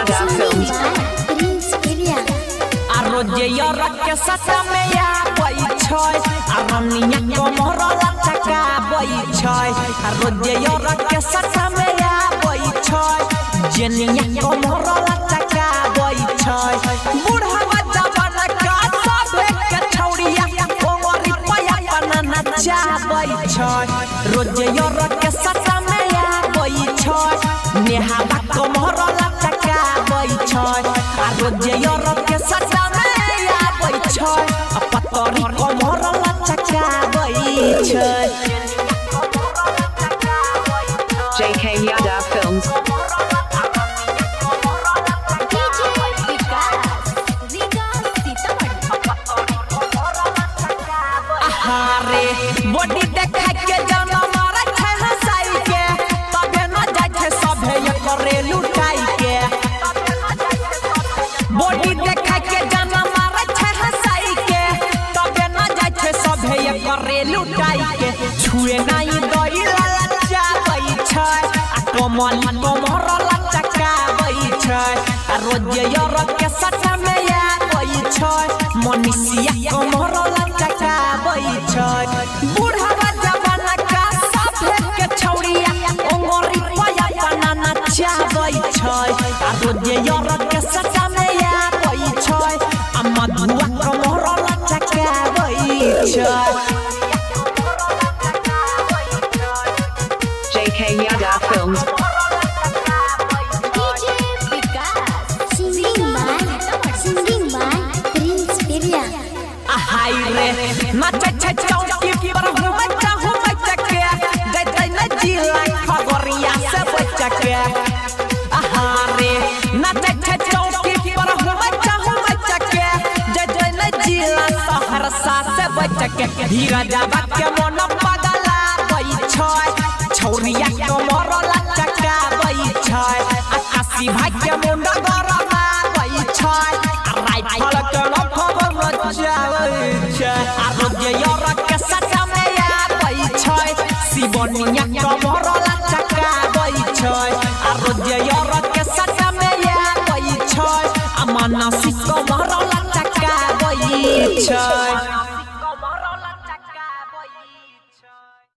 Yada Films. Arroje yorak ke sata me ya boy choy. Aroniya komoro lachaka boy choy. Arroje yorak ke sata me ya boy choy. Jeniya komoro lachaka boy choy. Budha jabana ka sabe ke chaudiya komori paya panana cha boy choy. Roje yorak ke sata me ya boy choy. Neha komoro lachaka boy choy. Arroje yorak ke sata choy apatori komoro lachaka boy choy. JK Yada Films. आहारे body देखा के जाना मारा छै हंसाई के तबे न जाय छै सभे करे लुटाई के बॉडी देखा के जाना मारा छै हंसाई के तबे न जाय छै सभे करे लुटाई के छुए नहीं दई ललचा बई छै आ कमल कमर लचका बई छै आ रोज योर के सटा में या बई छै मनीषिया कमर लचका बई छै बूढ़ा जवाना का साफे के छौड़िया ओंगरी पया बनाना चाहबई छै आ रोज योर के सटा में या बई छै आ मधुआ कमर लचका बई छै। JK Yada Films. हाय रे नाचे छे चौकी पर बच्चा हो बच्चा के जय जय न जिला खबरिया से बच्चा के आहारे नाचे छे चौकी पर बच्चा हो बच्चा के जय जय न जिला सहरसा से बच्चा के धीरा जाबा के मन पगला बई छै छौरिया कमर लचका बई छै आकाशी भाई के मुंडा गरमा बई छै राइफल के खबर आरोग्य योरक के सटा में या बई छै शिवनिया कमर लचका बई छै आरोग्य योरक के सटा में या बई छै अमानसी कमर लचका बई छै।